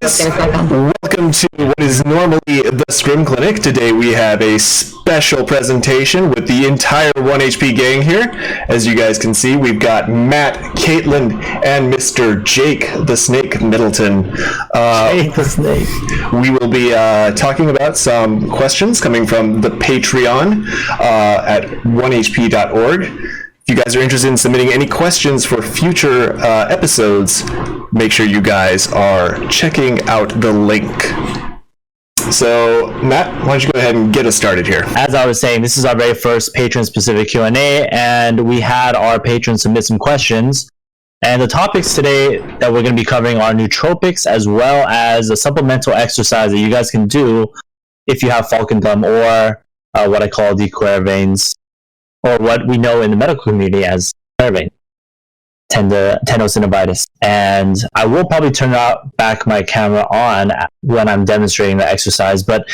Welcome to what is normally the Scrim Clinic. Today we have a special presentation with the entire 1HP gang here. As you guys can see, we've got Matt, Caitlin, and Mr. Jake the Snake Middleton. Jake the Snake. We will be talking about some questions coming from the Patreon at 1hp.org. If you guys are interested in submitting any questions for future episodes, make sure you guys are checking out the link. So, Matt, why don't you go ahead and get us started here? As I was saying, this is our very first patron-specific Q&A, and we had our patrons submit some questions. And the topics today that we're going to be covering are nootropics, as well as a supplemental exercise that you guys can do if you have Falcon Thumb, or what I call Dequervains, or what we know in the medical community as Dequervain, Tenosynovitis. And I will probably turn back my camera on when I'm demonstrating the exercise. But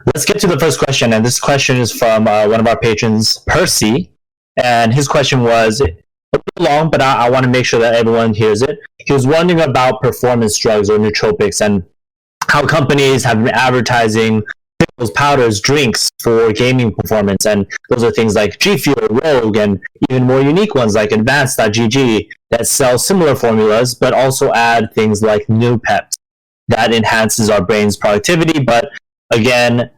let's get to the first question. And this question is from one of our patrons, Percy. And his question was a little long, but I want to make sure that everyone hears it. He was wondering about performance drugs or nootropics and how companies have been advertising pills, powders, drinks for gaming performance, and those are things like G Fuel, Rogue, and even more unique ones like Advanced.gg that sell similar formulas, but also add things like Noopept that enhances our brain's productivity. But again,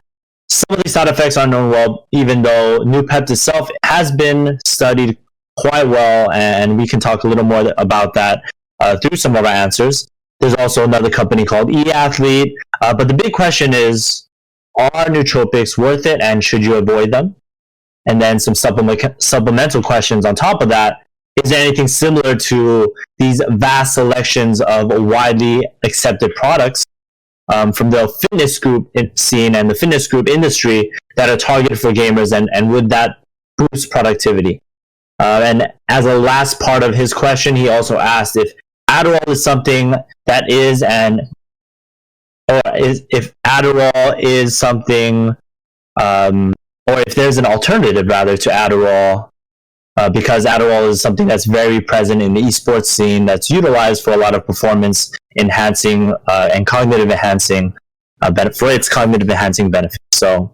some of these side effects aren't known well, even though Noopept itself has been studied quite well, and we can talk a little more about that through some of our answers. There's also another company called eAthlete, but the big question is, are nootropics worth it, and should you avoid them? And then some supplemental questions on top of that. Is there anything similar to these vast selections of widely accepted products from the fitness group scene and the fitness group industry that are targeted for gamers, and would that boost productivity? And as a last part of his question, he also asked if Adderall is something that is if Adderall is something, or if there's an alternative rather to Adderall, because Adderall is something that's very present in the esports scene, that's utilized for a lot of performance enhancing and cognitive enhancing for its cognitive enhancing benefits. So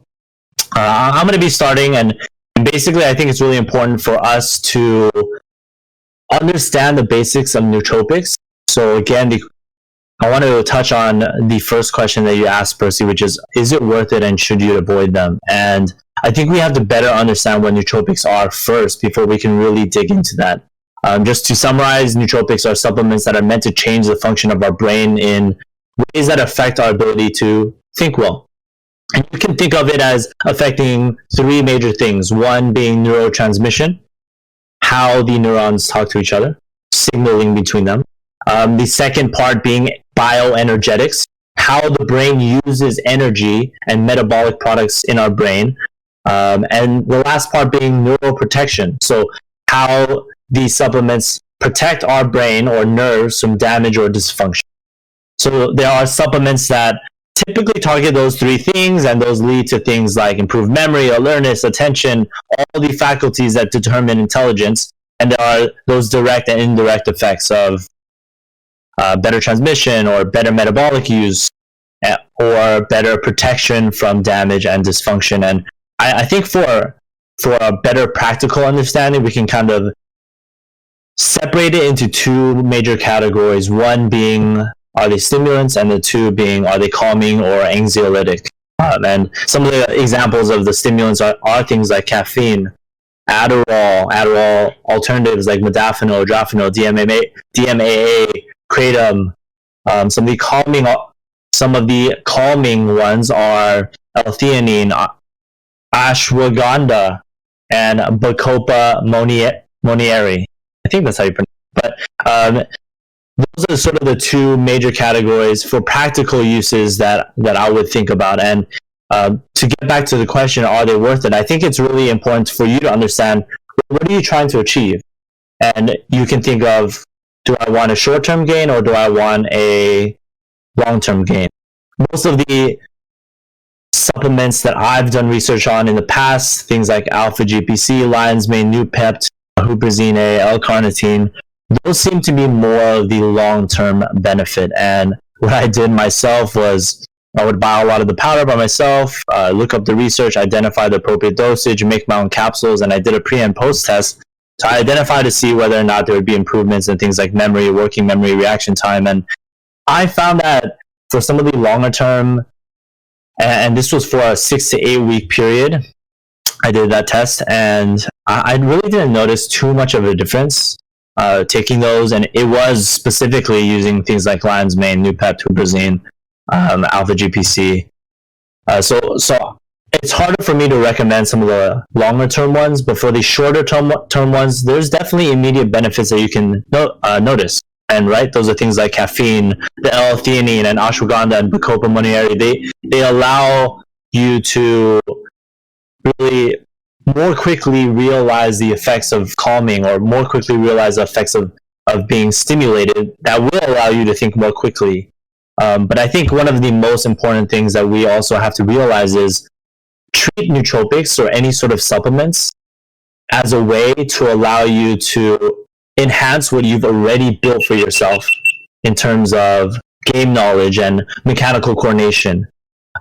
I'm going to be starting, and basically I think it's really important for us to understand the basics of nootropics. So again, I want to touch on the first question that you asked, Percy, which is it worth it, and should you avoid them? And I think we have to better understand what nootropics are first before we can really dig into that. Just to summarize, nootropics are supplements that are meant to change the function of our brain in ways that affect our ability to think well. And you can think of it as affecting three major things. One being neurotransmission, how the neurons talk to each other, signaling between them. The second part being bioenergetics, how the brain uses energy and metabolic products in our brain. And the last part being neuroprotection, so how these supplements protect our brain or nerves from damage or dysfunction. So there are supplements that typically target those three things, and those lead to things like improved memory, alertness, attention, all the faculties that determine intelligence. And there are those direct and indirect effects of better transmission, or better metabolic use, or better protection from damage and dysfunction. And I think for a better practical understanding, we can kind of separate it into two major categories. One being, are they stimulants, and the two being, are they calming or anxiolytic? And some of the examples of the stimulants are things like caffeine, Adderall alternatives like modafinil, Drafinil, DMAA, Kratom. Some of the calming ones are L-Theanine, ashwagandha, and Bacopa monieri. I think that's how you pronounce it. But those are sort of the two major categories for practical uses that I would think about. And to get back to the question, are they worth it? I think it's really important for you to understand, what are you trying to achieve? And you can think of, do I want a short-term gain, or do I want a long-term gain? Most of the supplements that I've done research on in the past, things like alpha-GPC, lion's mane, Noopept, huperzine, L-carnitine, those seem to be more of the long-term benefit. And what I did myself was I would buy a lot of the powder by myself, look up the research, identify the appropriate dosage, make my own capsules, and I did a pre and post test to identify to see whether or not there would be improvements in things like memory, working memory, reaction time. And I found that for some of the longer term, and this was for a 6 to 8 week period, I did that test, and I really didn't notice too much of a difference taking those, and it was specifically using things like lion's mane, Nootropics, Huperzine, alpha GPC. So it's harder for me to recommend some of the longer term ones, but for the shorter term ones, there's definitely immediate benefits that you can notice. And right, those are things like caffeine, the L-Theanine, and ashwagandha, and bacopa monnieri. They allow you to really more quickly realize the effects of calming, or more quickly realize the effects of being stimulated, that will allow you to think more quickly. But I think one of the most important things that we also have to realize is treat nootropics or any sort of supplements as a way to allow you to enhance what you've already built for yourself in terms of game knowledge and mechanical coordination.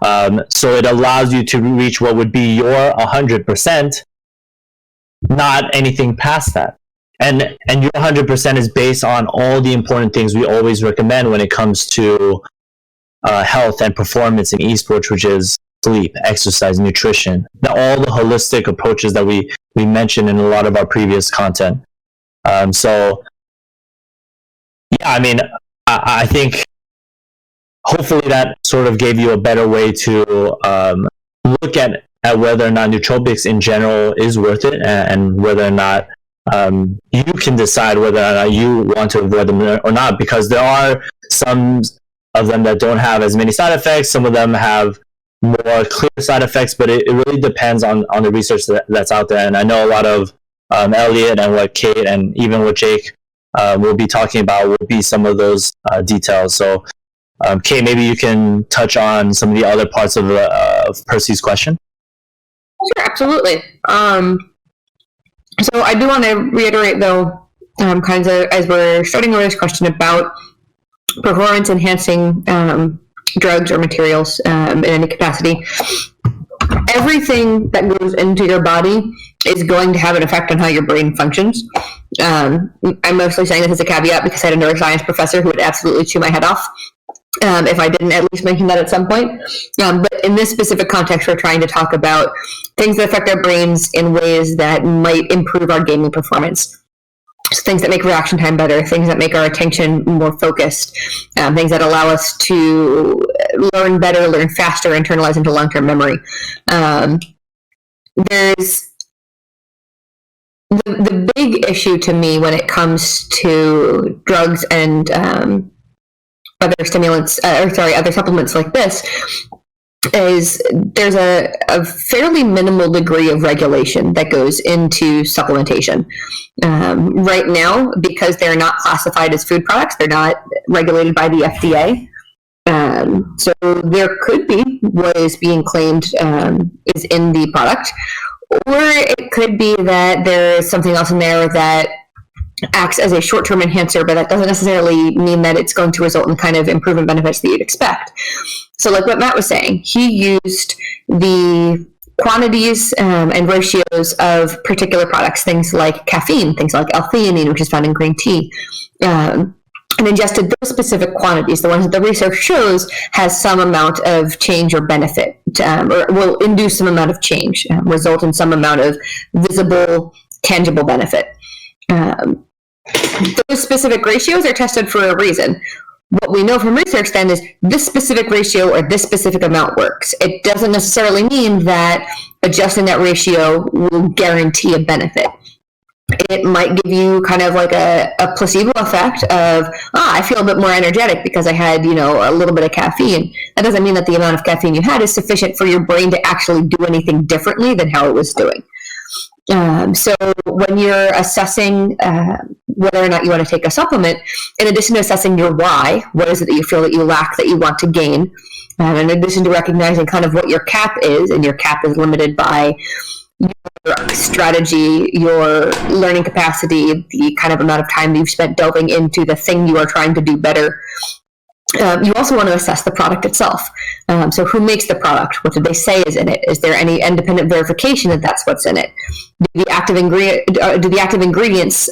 So it allows you to reach what would be your 100%, not anything past that. And your 100% is based on all the important things we always recommend when it comes to health and performance in esports, which is sleep, exercise, nutrition, all the holistic approaches that we mentioned in a lot of our previous content. So, yeah, I mean, I think hopefully that sort of gave you a better way to look at whether or not nootropics in general is worth it, and whether or not you can decide whether or not you want to avoid them or not, because there are some of them that don't have as many side effects. Some of them have more clear side effects, but it really depends on the research that's out there. And I know a lot of Elliot and what Kate and even what Jake will be talking about will be some of those details. So, Kate, maybe you can touch on some of the other parts of Percy's question. Sure, absolutely. So I do want to reiterate, though, kind of as we're starting with this question about performance-enhancing drugs or materials in any capacity. Everything that goes into your body is going to have an effect on how your brain functions. I'm mostly saying this as a caveat because I had a neuroscience professor who would absolutely chew my head off if I didn't at least mention that at some point. But in this specific context, we're trying to talk about things that affect our brains in ways that might improve our gaming performance. So things that make reaction time better, things that make our attention more focused, things that allow us to learn better, learn faster, internalize into long-term memory. There's the big issue to me when it comes to drugs and other stimulants, other supplements like this, is there's a fairly minimal degree of regulation that goes into supplementation. Right now, because they're not classified as food products, they're not regulated by the FDA. So there could be what is being claimed is in the product, or it could be that there is something else in there that acts as a short-term enhancer, but that doesn't necessarily mean that it's going to result in the kind of improvement benefits that you'd expect. So like what Matt was saying, he used the quantities and ratios of particular products, things like caffeine, things like L-Theanine, which is found in green tea, and ingested those specific quantities, the ones that the research shows has some amount of change or benefit, or will induce some amount of change, result in some amount of visible, tangible benefit. Those specific ratios are tested for a reason. What we know from research then is this specific ratio or this specific amount works. It doesn't necessarily mean that adjusting that ratio will guarantee a benefit. It might give you kind of like a placebo effect of, I feel a bit more energetic because I had, a little bit of caffeine. That doesn't mean that the amount of caffeine you had is sufficient for your brain to actually do anything differently than how it was doing. So when you're assessing whether or not you want to take a supplement, in addition to assessing your why, what is it that you feel that you lack that you want to gain, in addition to recognizing kind of what your cap is, and your cap is limited by your strategy, your learning capacity, the kind of amount of time that you've spent delving into the thing you are trying to do better, You also want to assess the product itself. So who makes the product? What did they say is in it? Is there any independent verification that that's what's in it? Do the active ingredients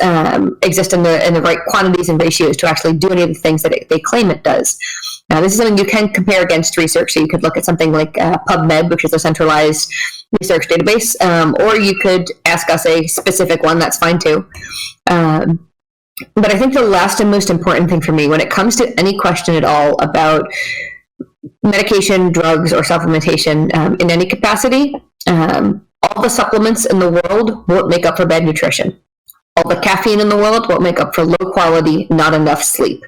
exist in the right quantities and ratios to actually do any of the things that they claim it does? Now, this is something you can compare against research. So you could look at something like PubMed, which is a centralized research database, or you could ask us a specific one. That's fine too. But I think the last and most important thing for me when it comes to any question at all about medication, drugs, or supplementation in any capacity, all the supplements in the world won't make up for bad nutrition. All the caffeine in the world won't make up for low quality, not enough sleep.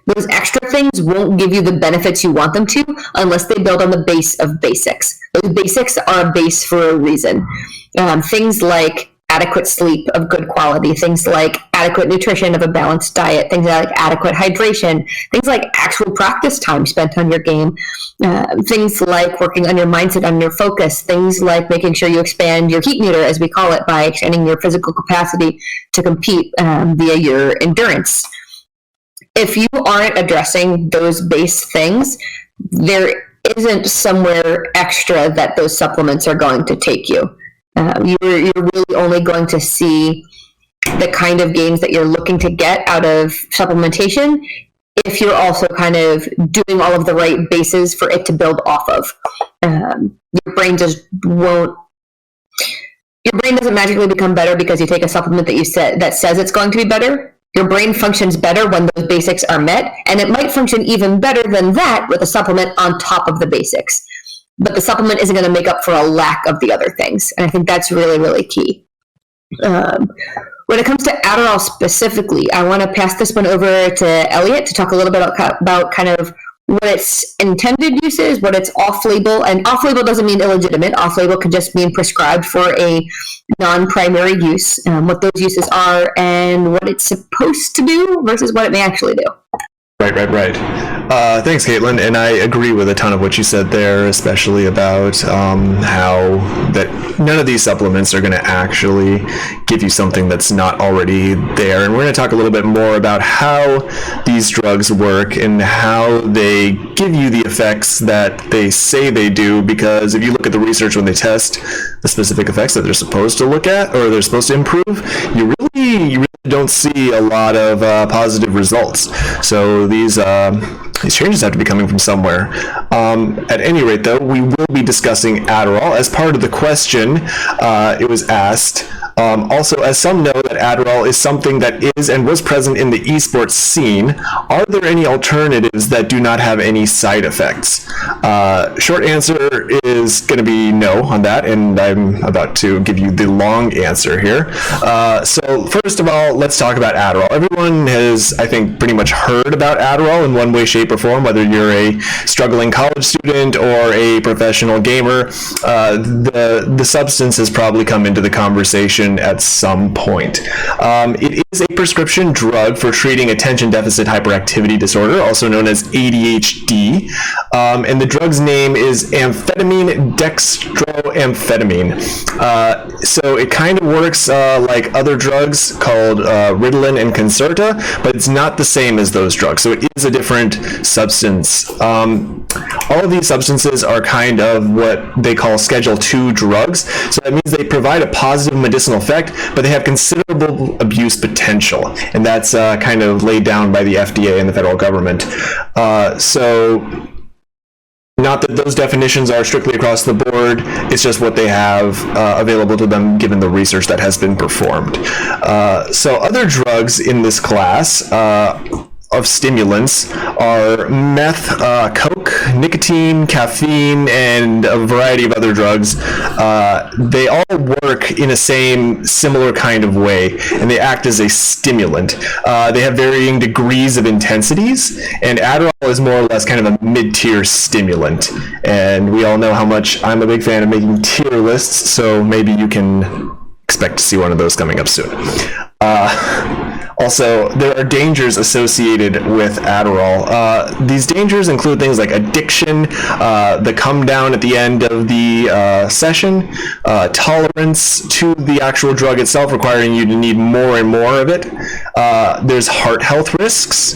Those extra things won't give you the benefits you want them to unless they build on the base of basics. Those basics are a base for a reason. Things like adequate sleep of good quality, things like adequate nutrition of a balanced diet, things like adequate hydration, things like actual practice time spent on your game, things like working on your mindset, on your focus, things like making sure you expand your heat meter, as we call it, by expanding your physical capacity to compete via your endurance. If you aren't addressing those base things, there isn't somewhere extra that those supplements are going to take you. You're really only going to see the kind of gains that you're looking to get out of supplementation if you're also kind of doing all of the right bases for it to build off of. Your brain just won't. Your brain doesn't magically become better because you take a supplement that says it's going to be better. Your brain functions better when those basics are met, and it might function even better than that with a supplement on top of the basics. But the supplement isn't going to make up for a lack of the other things. And I think that's really, really key. When it comes to Adderall specifically, I want to pass this one over to Elliot to talk a little bit about kind of what its intended use is, what its off-label, and off-label doesn't mean illegitimate. Off-label could just mean prescribed for a non-primary use, what those uses are, and what it's supposed to do versus what it may actually do. Right. Thanks, Caitlin, and I agree with a ton of what you said there, especially about how that none of these supplements are going to actually give you something that's not already there. And we're going to talk a little bit more about how these drugs work and how they give you the effects that they say they do, because if you look at the research when they test the specific effects that they're supposed to look at or they're supposed to improve, you really don't see a lot of positive results. So these changes have to be coming from somewhere. At any rate, though, we will be discussing Adderall. As part of the question, it was asked, also, as some know that Adderall is something that is and was present in the esports scene, are there any alternatives that do not have any side effects? Short answer is going to be no on that, and I'm about to give you the long answer here. So first of all, let's talk about Adderall. Everyone has, I think, pretty much heard about Adderall in one way, shape, or form, whether you're a struggling college student or a professional gamer. The substance has probably come into the conversation at some point. It is a prescription drug for treating attention deficit hyperactivity disorder, also known as ADHD, and the drug's name is amphetamine dextroamphetamine. So it kind of works like other drugs called Ritalin and Concerta, but it's not the same as those drugs, so it is a different substance. All of these substances are kind of what they call Schedule II drugs, so that means they provide a positive medicinal effect, but they have considerable abuse potential, and that's kind of laid down by the FDA and the federal government. So not that those definitions are strictly across the board, it's just what they have available to them given the research that has been performed. So other drugs in this class of stimulants are meth, coke, nicotine, caffeine, and a variety of other drugs. They all work in a similar kind of way, and they act as a stimulant. They have varying degrees of intensities, and Adderall is more or less kind of a mid-tier stimulant. And we all know how much I'm a big fan of making tier lists, so maybe you can expect to see one of those coming up soon. Also, there are dangers associated with Adderall. These dangers include things like addiction, the come down at the end of the session, tolerance to the actual drug itself, requiring you to need more and more of it, There's heart health risks.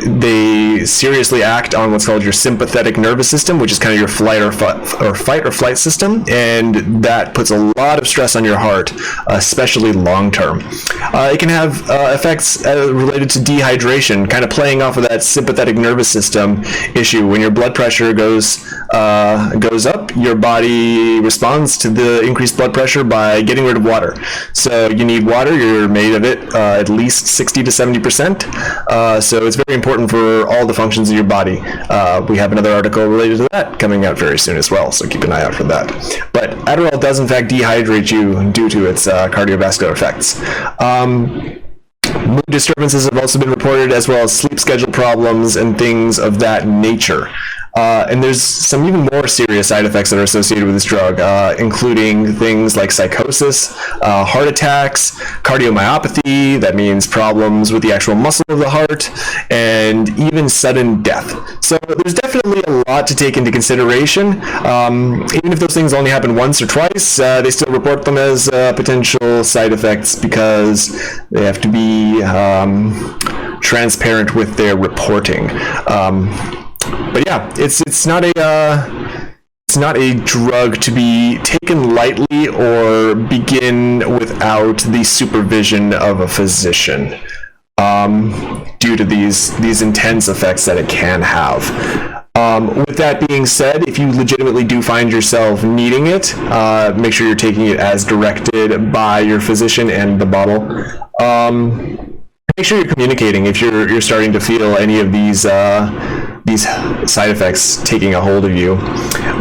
They seriously act on what's called your sympathetic nervous system, which is kind of your fight or flight system, and that puts a lot of stress on your heart, especially long term. It can have effects related to dehydration, kind of playing off of that sympathetic nervous system issue. When your blood pressure goes up, your body responds to the increased blood pressure by getting rid of water. So you need water. You're made of it at least 60 to 70%. So it's very important for all the functions of your body. We have another article related to that coming out very soon as well, so keep an eye out for that. But Adderall does in fact dehydrate you due to its cardiovascular effects. Mood disturbances have also been reported, as well as sleep schedule problems and things of that nature. And there's some even more serious side effects that are associated with this drug, including things like psychosis, heart attacks, cardiomyopathy, that means problems with the actual muscle of the heart, and even sudden death. So there's definitely a lot to take into consideration. Even if those things only happen once or twice, they still report them as potential side effects because they have to be transparent with their reporting. But yeah, it's not a drug to be taken lightly or begin without the supervision of a physician, due to these intense effects that it can have. With that being said, if you legitimately do find yourself needing it, make sure you're taking it as directed by your physician and the bottle. Make sure you're communicating if you're starting to feel any of these side effects taking a hold of you.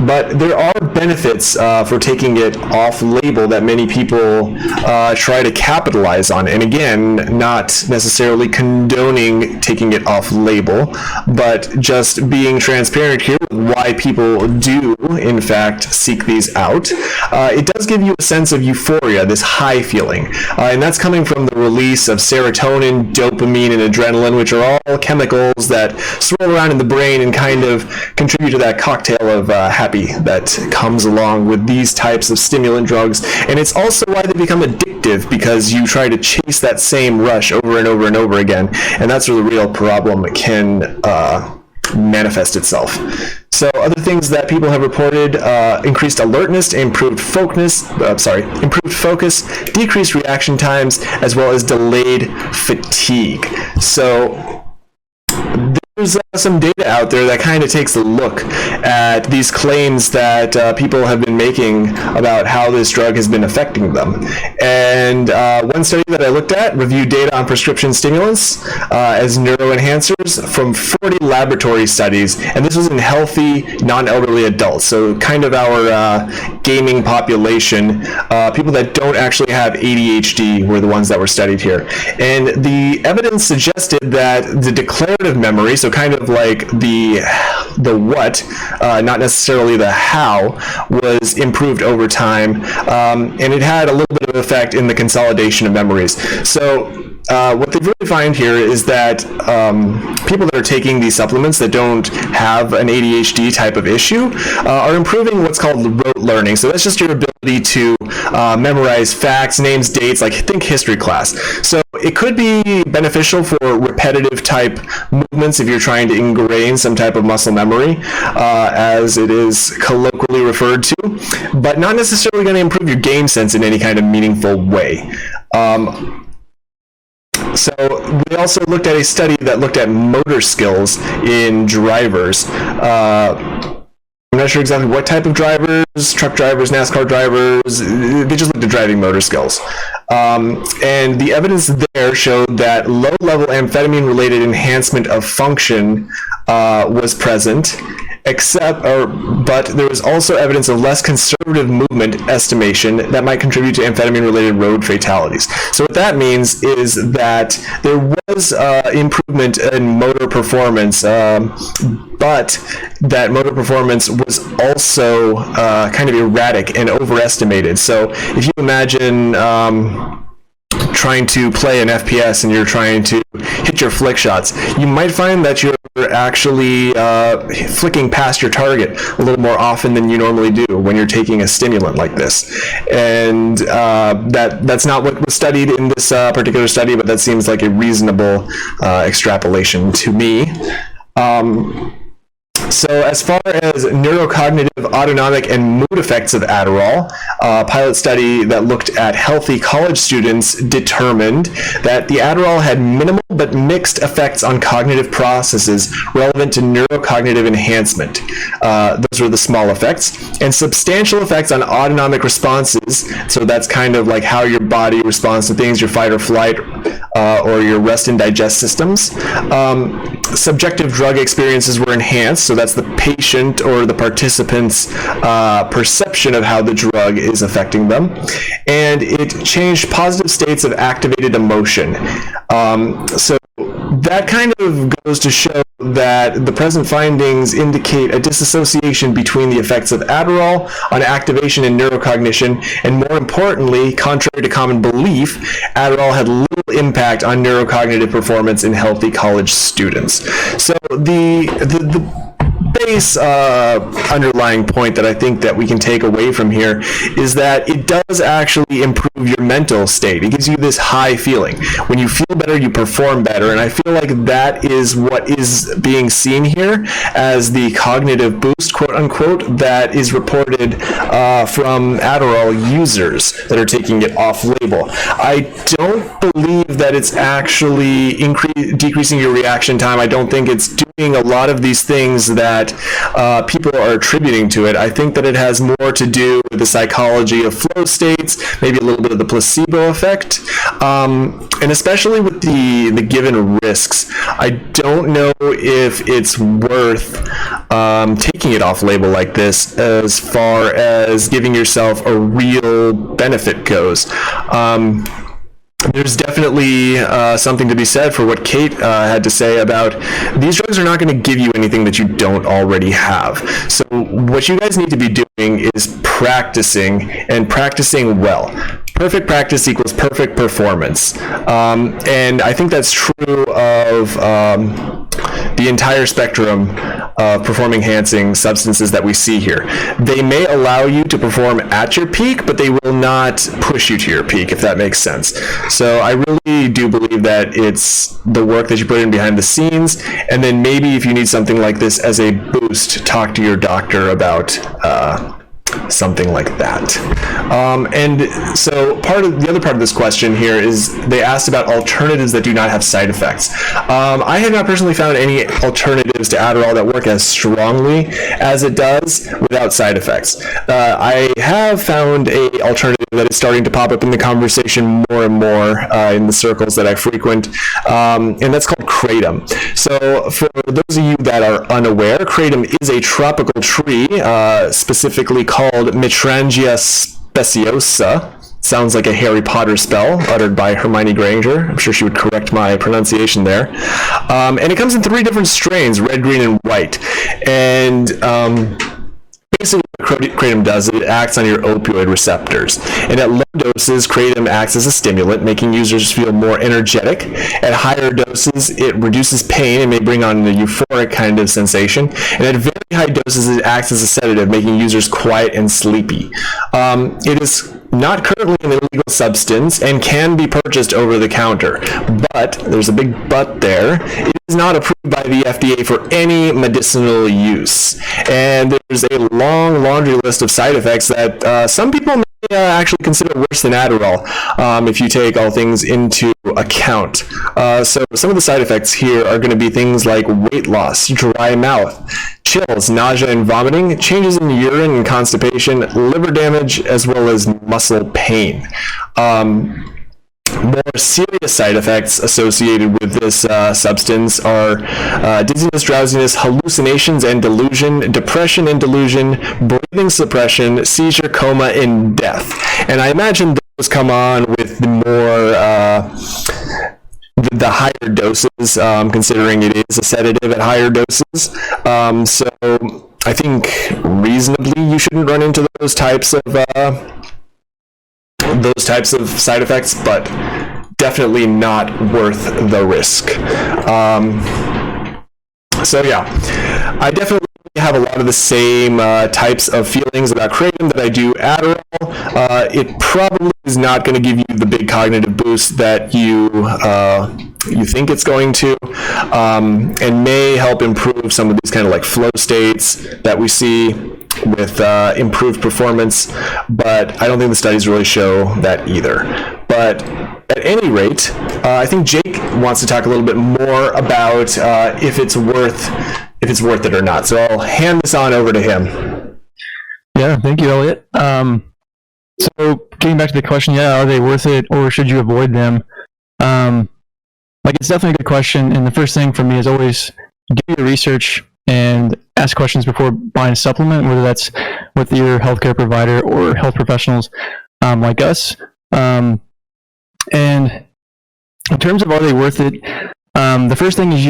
But there are benefits for taking it off-label that many people try to capitalize on. And again, not necessarily condoning taking it off-label, but just being transparent here with why people do, in fact, seek these out. It does give you a sense of euphoria, this high feeling. And that's coming from the release of serotonin, dopamine, and adrenaline, which are all chemicals that swirl around in the brain and kind of contribute to that cocktail of happy that comes along with these types of stimulant drugs. And it's also why they become addictive, because you try to chase that same rush over and over and over again. And that's where the real problem can manifest itself. So other things that people have reported: increased alertness, improved focus, decreased reaction times, as well as delayed fatigue. So there's some data out there that kind of takes a look at these claims that people have been making about how this drug has been affecting them. And one study that I looked at reviewed data on prescription stimulants as neuroenhancers from 40 laboratory studies, and this was in healthy, non-elderly adults, so kind of our gaming population. People that don't actually have ADHD were the ones that were studied here. And the evidence suggested that the declarative memory, so kind of like the what, not necessarily the how, was improved over time, and it had a little bit of effect in the consolidation of memories. So what they really find here is that people that are taking these supplements that don't have an ADHD type of issue are improving what's called rote learning. So that's just your ability to memorize facts, names, dates, like think history class. So it could be beneficial for repetitive type movements if you're trying to ingrain some type of muscle memory, as it is colloquially referred to, but not necessarily going to improve your game sense in any kind of meaningful way. So we also looked at a study that looked at motor skills in drivers. I'm not sure exactly what type of drivers, truck drivers, NASCAR drivers, they just looked at driving motor skills. And the evidence there showed that low-level amphetamine-related enhancement of function was present, but there was also evidence of less conservative movement estimation that might contribute to amphetamine-related road fatalities. So what that means is that there was improvement in motor performance, but that motor performance was also kind of erratic and overestimated. So if you imagine trying to play an FPS and you're trying to hit your flick shots, you might find that your actually flicking past your target a little more often than you normally do when you're taking a stimulant like this. And that's not what was studied in this particular study, but that seems like a reasonable extrapolation to me. So as far as neurocognitive, autonomic, and mood effects of Adderall, a pilot study that looked at healthy college students determined that the Adderall had minimal but mixed effects on cognitive processes relevant to neurocognitive enhancement. Those were the small effects, and substantial effects on autonomic responses. So that's kind of like how your body responds to things, your fight or flight, or your rest and digest systems. Subjective drug experiences were enhanced, so that's the patient or the participant's perception of how the drug is affecting them. And it changed positive states of activated emotion. So that kind of goes to show that the present findings indicate a disassociation between the effects of Adderall on activation and neurocognition, and more importantly, contrary to common belief, Adderall had little impact on neurocognitive performance in healthy college students. So the base underlying point that I think that we can take away from here is that it does actually improve your mental state. It gives you this high feeling. When you feel better, you perform better, and I feel like that is what is being seen here as the cognitive boost, quote unquote, that is reported from Adderall users that are taking it off label. I don't believe that it's actually decreasing your reaction time. I don't think it's doing a lot of these things that people are attributing to it. I think that it has more to do with the psychology of flow states, maybe a little bit of the placebo effect, and especially with the given risks. I don't know if it's worth taking it off label like this as far as giving yourself a real benefit goes. There's definitely something to be said for what Kate had to say about these drugs are not going to give you anything that you don't already have. So what you guys need to be doing is practicing, and practicing well. Perfect practice equals perfect performance. And I think that's true of the entire spectrum of performance-enhancing substances that we see here. They may allow you to perform at your peak, but they will not push you to your peak, if that makes sense. So I really do believe that it's the work that you put in behind the scenes, and then maybe if you need something like this as a boost, talk to your doctor about something like that. And so the other part of this question here is they asked about alternatives that do not have side effects. I have not personally found any alternatives to Adderall that work as strongly as it does without side effects. I have found a alternative that is starting to pop up in the conversation more and more in the circles that I frequent, and that's called Kratom. So for those of you that are unaware, Kratom is a tropical tree, specifically called Mitrangia speciosa. Sounds like a Harry Potter spell uttered by Hermione Granger. I'm sure she would correct my pronunciation there. And it comes in 3 different strains, red, green, and white. And basically what Kratom does is it acts on your opioid receptors. And at low doses, Kratom acts as a stimulant, making users feel more energetic. At higher doses, it reduces pain and may bring on a euphoric kind of sensation. And at very high doses, it acts as a sedative, making users quiet and sleepy. It is not currently an illegal substance and can be purchased over the counter. But, there's a big but there, it is not approved by the FDA for any medicinal use. And there's a long laundry list of side effects that some people may actually consider worse than Adderall if you take all things into account. So some of the side effects here are going to be things like weight loss, dry mouth, chills, nausea and vomiting, changes in urine and constipation, liver damage, as well as muscle pain. More serious side effects associated with this substance are dizziness, drowsiness, hallucinations and delusion, depression and delusion, breathing suppression, seizure, coma, and death. And I imagine those come on with the more the higher doses, considering it is a sedative at higher doses. So I think reasonably you shouldn't run into those types of side effects, but definitely not worth the risk. So yeah, I definitely have a lot of the same types of feelings about Kratom that I do Adderall. It probably is not going to give you the big cognitive boost that you think it's going to, and may help improve some of these kind of like flow states that we see with improved performance, but I don't think the studies really show that either. But at any rate, I think Jake wants to talk a little bit more about if it's worth it or not. So I'll hand this on over to him. Yeah, thank you, Elliot. So getting back to the question, are they worth it or should you avoid them? It's definitely a good question. And the first thing for me is always do your research and ask questions before buying a supplement, whether that's with your healthcare provider or health professionals like us. And in terms of are they worth it, the first thing is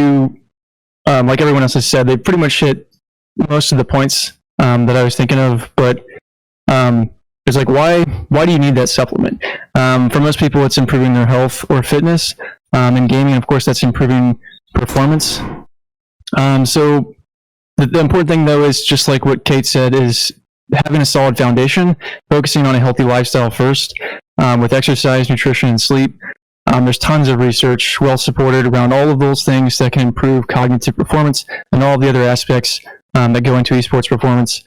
like everyone else has said, they pretty much hit most of the points that I was thinking of, but it's like, why do you need that supplement? For most people, it's improving their health or fitness. In gaming, of course, that's improving performance. So the important thing, though, is just like what Kate said, is having a solid foundation, focusing on a healthy lifestyle first, with exercise, nutrition, and sleep. There's tons of research, well supported around all of those things that can improve cognitive performance and all the other aspects that go into esports performance.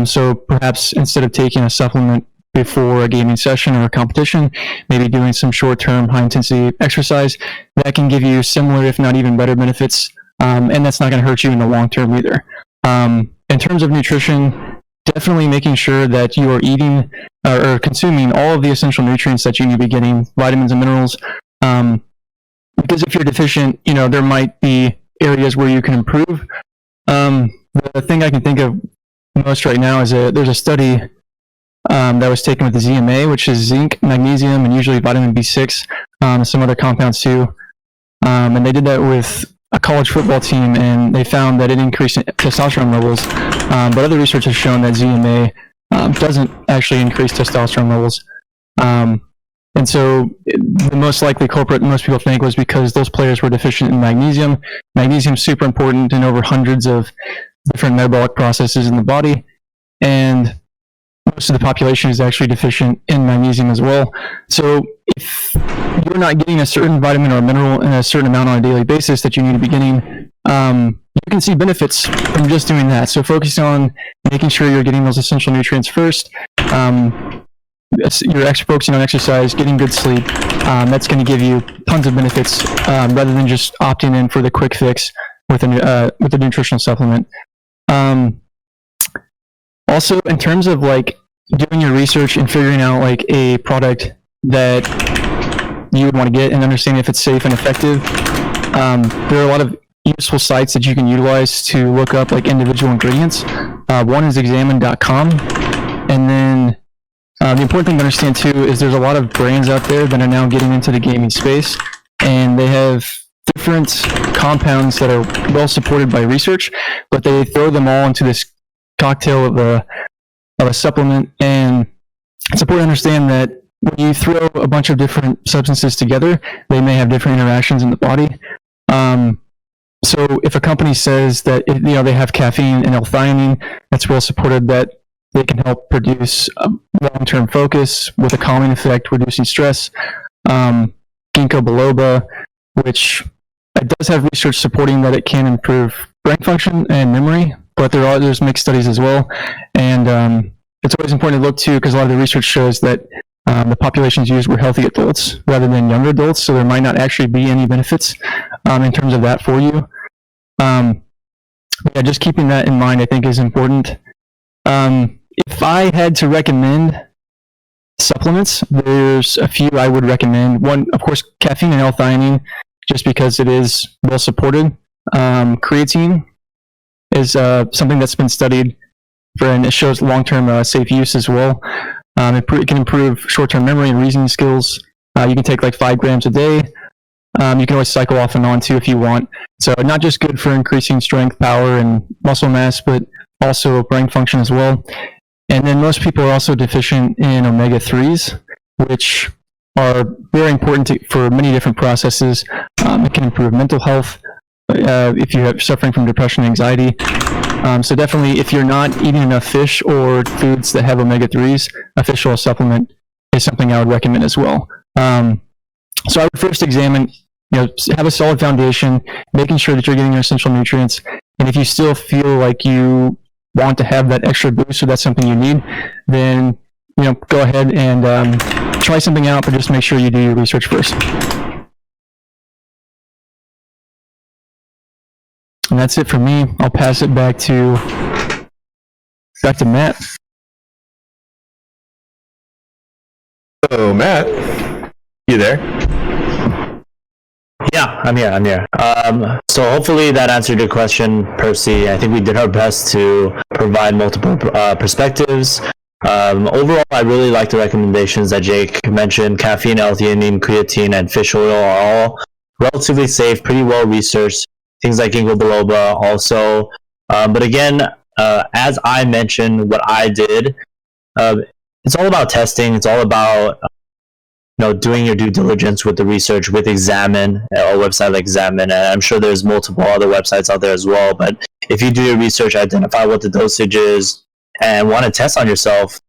So perhaps instead of taking a supplement before a gaming session or a competition, maybe doing some short-term high-intensity exercise that can give you similar, if not even better benefits, and that's not going to hurt you in the long term either. In terms of nutrition, definitely making sure that you are eating or consuming all of the essential nutrients that you need to be getting, vitamins and minerals, because if you're deficient, there might be areas where you can improve. The thing I can think of most right now is there's a study that was taken with the ZMA, which is zinc, magnesium, and usually vitamin B6, some other compounds too. And they did that with a college football team, and they found that it increased testosterone levels. But other research has shown that ZMA doesn't actually increase testosterone levels. And so the most likely culprit most people think was because those players were deficient in magnesium. Magnesium is super important in over hundreds of different metabolic processes in the body, and most of the population is actually deficient in magnesium as well. So if you're not getting a certain vitamin or mineral in a certain amount on a daily basis that you need to be getting, you can see benefits from just doing that. So focus on making sure you're getting those essential nutrients first. You're focusing on exercise, getting good sleep. That's going to give you tons of benefits rather than just opting in for the quick fix with a nutritional supplement. Also, in terms of like doing your research and figuring out like a product that you would want to get and understanding if it's safe and effective, there are a lot of useful sites that you can utilize to look up like individual ingredients. One is examine.com, and then the important thing to understand too is there's a lot of brands out there that are now getting into the gaming space, and they have different compounds that are well supported by research, but they throw them all into this cocktail of a supplement. And it's important to understand that when you throw a bunch of different substances together, they may have different interactions in the body. So if a company says that they have caffeine and L-Theanine, that's well supported that they can help produce a long-term focus with a calming effect, reducing stress. Ginkgo biloba, which does have research supporting that it can improve brain function and memory, but there's mixed studies as well. And it's always important to look to, because a lot of the research shows that the populations used were healthy adults rather than younger adults, so there might not actually be any benefits in terms of that for you. Just keeping that in mind, I think, is important. If I had to recommend supplements, there's a few I would recommend. One, of course, caffeine and L-Theanine, just because it is well supported. Creatine is something that's been studied and it shows long-term safe use as well. It can improve short-term memory and reasoning skills. You can take like 5 grams a day. You can always cycle off and on too if you want. So not just good for increasing strength, power, and muscle mass, but also brain function as well. And then most people are also deficient in omega-3s, which are very important for many different processes. It can improve mental health, if you're suffering from depression and anxiety. So definitely, if you're not eating enough fish or foods that have omega-3s, a fish oil supplement is something I would recommend as well. So I would first examine, have a solid foundation, making sure that you're getting your essential nutrients. And if you still feel like you want to have that extra boost, or that's something you need, then go ahead and try something out, but just make sure you do your research first. And that's it for me. I'll pass it back to Matt. Oh, Matt, you there? Yeah, I'm here. So hopefully that answered your question, Percy. I think we did our best to provide multiple perspectives. Overall, I really like the recommendations that Jake mentioned. Caffeine, L-Theanine, Creatine, and fish oil are all relatively safe, pretty well researched. Things like ginkgo biloba also. But again, as I mentioned, what I did, it's all about testing. It's all about doing your due diligence with the research, with Examine, a website like Examine, and I'm sure there's multiple other websites out there as well. But if you do your research, identify what the dosage is, and want to test on yourself,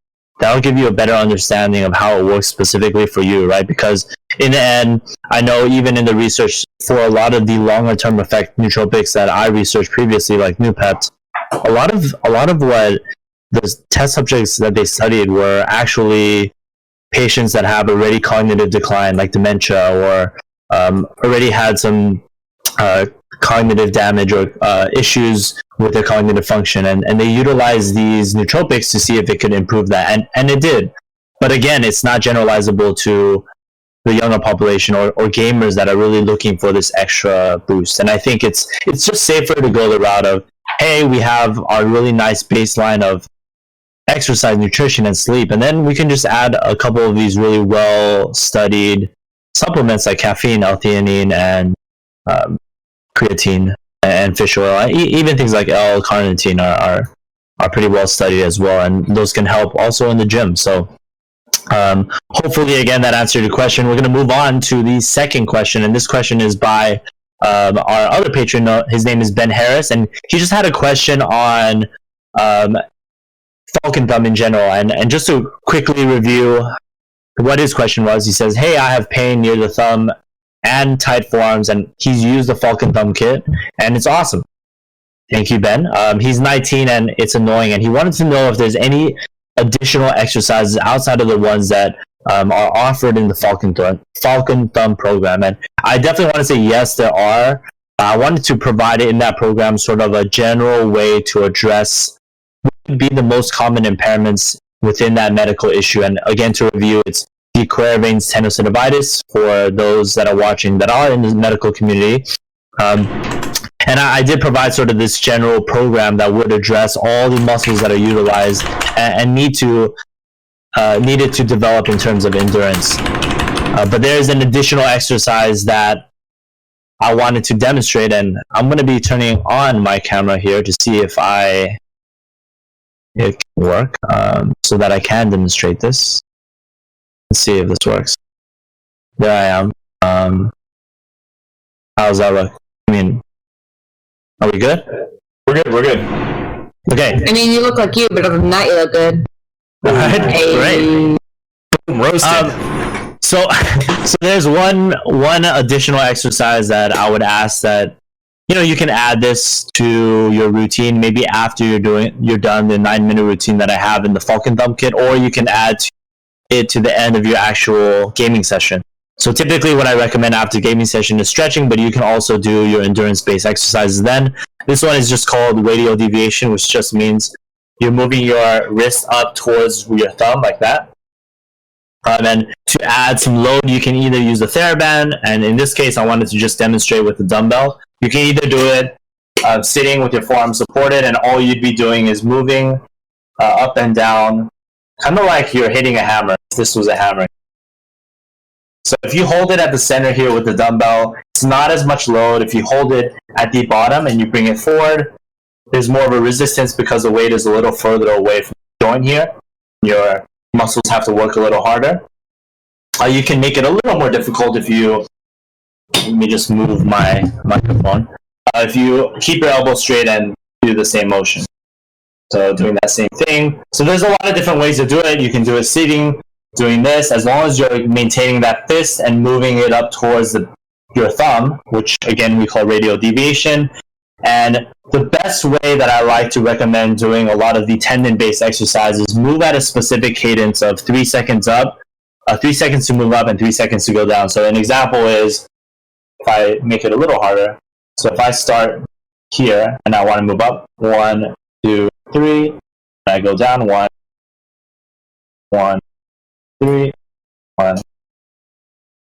that'll give you a better understanding of how it works specifically for you, right? Because in the end, I know even in the research for a lot of the longer term effect nootropics that I researched previously, like Noopept, a lot of what the test subjects that they studied were actually patients that have already cognitive decline, like dementia, or already had some cognitive damage or issues with their cognitive function, and they utilized these nootropics to see if it could improve that, and it did. But again, it's not generalizable to the younger population or gamers that are really looking for this extra boost. And I think it's just safer to go the route of, hey, we have our really nice baseline of exercise, nutrition, and sleep, and then we can just add a couple of these really well studied supplements like caffeine, L-Theanine, and creatine and fish oil. Even things like L-carnitine are pretty well studied as well, and those can help also in the gym. So hopefully, again, that answered your question. We're going to move on to the second question, and this question is by our other patron. His name is Ben Harris, and he just had a question on Falcon Thumb in general. And just to quickly review what his question was, he says, hey, I have pain near the thumb and tight forearms, and he's used the Falcon Thumb kit, and it's awesome. Thank you, Ben. He's 19, and it's annoying, and he wanted to know if there's any additional exercises outside of the ones that are offered in the Falcon Thumb program. And I definitely want to say yes, there are. I wanted to provide it in that program sort of a general way to address what would be the most common impairments within that medical issue. And again, to review, it's Dequervain's Tenosynovitis for those that are watching that are in the medical community. And I did provide sort of this general program that would address all the muscles that are utilized and needed to develop in terms of endurance. But there is an additional exercise that I wanted to demonstrate, and I'm going to be turning on my camera here to see if it can work, so that I can demonstrate this. Let's see if this works. There I am. How's that look? I mean, are we good? We're good. Okay. I mean, you look like you, but other than that, you look good. All right. Great. Roasted. So there's one additional exercise that I would ask that you can add this to your routine, maybe after you're done the 9-minute routine that I have in the Falcon Thumb kit, or you can add it to the end of your actual gaming session. So typically what I recommend after gaming session is stretching, but you can also do your endurance-based exercises then. This one is just called radial deviation, which just means you're moving your wrist up towards your thumb like that. And to add some load, you can either use the TheraBand, and in this case, I wanted to just demonstrate with the dumbbell. You can either do it sitting with your forearm supported, and all you'd be doing is moving up and down, kind of like you're hitting a hammer, if this was a hammer. So if you hold it at the center here with the dumbbell, it's not as much load. If you hold it at the bottom and you bring it forward, there's more of a resistance because the weight is a little further away from the joint here. Your muscles have to work a little harder. You can make it a little more difficult if you... Let me just move my microphone. if you keep your elbow straight and do the same motion. So doing that same thing. So there's a lot of different ways to do it. You can do it sitting, doing this, as long as you're maintaining that fist and moving it up towards your thumb, which again we call radial deviation. And the best way that I like to recommend doing a lot of the tendon-based exercises, move at a specific cadence of 3 seconds up, 3 seconds to move up and 3 seconds to go down. So an example is, if I make it a little harder, so if I start here and I want to move up, 1, 2, 3, and I go down, 1, 3, 1.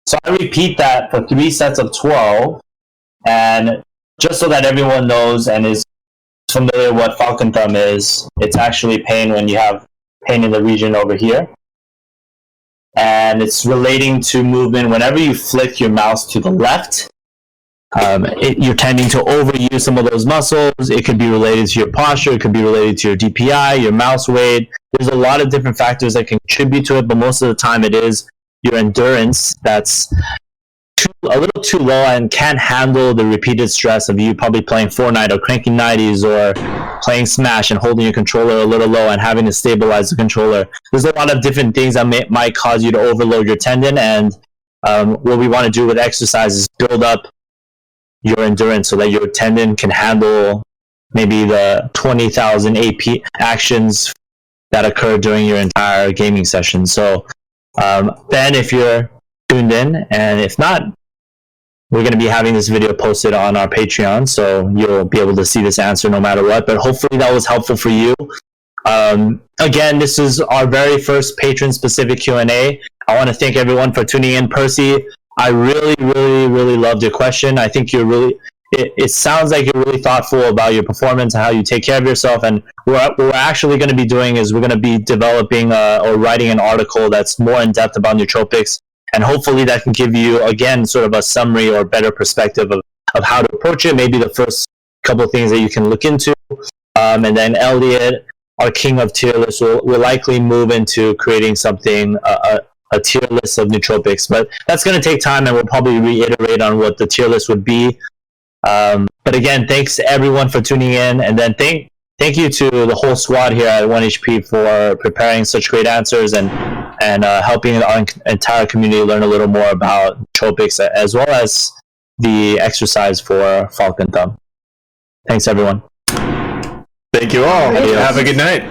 So I repeat that for 3 sets of 12, and just so that everyone knows and is familiar what Falcon Thumb is, it's actually pain when you have pain in the region over here. And it's relating to movement. Whenever you flick your mouse to the left, you're tending to overuse some of those muscles. It could be related to your posture. It could be related to your DPI, your mouse weight. There's a lot of different factors that can contribute to it, but most of the time it is your endurance that's a little too low and can't handle the repeated stress of you probably playing Fortnite or cranking 90s or playing Smash and holding your controller a little low and having to stabilize the controller. There's a lot of different things that might cause you to overload your tendon, and what we want to do with exercise is build up your endurance so that your tendon can handle maybe the 20,000 AP actions that occur during your entire gaming session. So Ben, if you're tuned in, and if not, we're going to be having this video posted on our Patreon, so you'll be able to see this answer no matter what. But hopefully that was helpful for you. Again, this is our very first patron-specific Q&A. I want to thank everyone for tuning in. Percy, I really, really, really loved your question. I think you're really... It sounds like you're really thoughtful about your performance and how you take care of yourself. And what we're actually going to be doing is we're going to be developing or writing an article that's more in depth about nootropics. And hopefully that can give you, again, sort of a summary or better perspective of how to approach it. Maybe the first couple of things that you can look into. And then Elliot, our king of tier lists, will likely move into creating something, a tier list of nootropics. But that's going to take time, and we'll probably reiterate on what the tier list would be. But again, thanks to everyone for tuning in, and then thank you to the whole squad here at 1HP for preparing such great answers and helping our entire community learn a little more about nootropics as well as the exercise for Falcon Thumb. Thanks, everyone. Thank you all. Have a good night.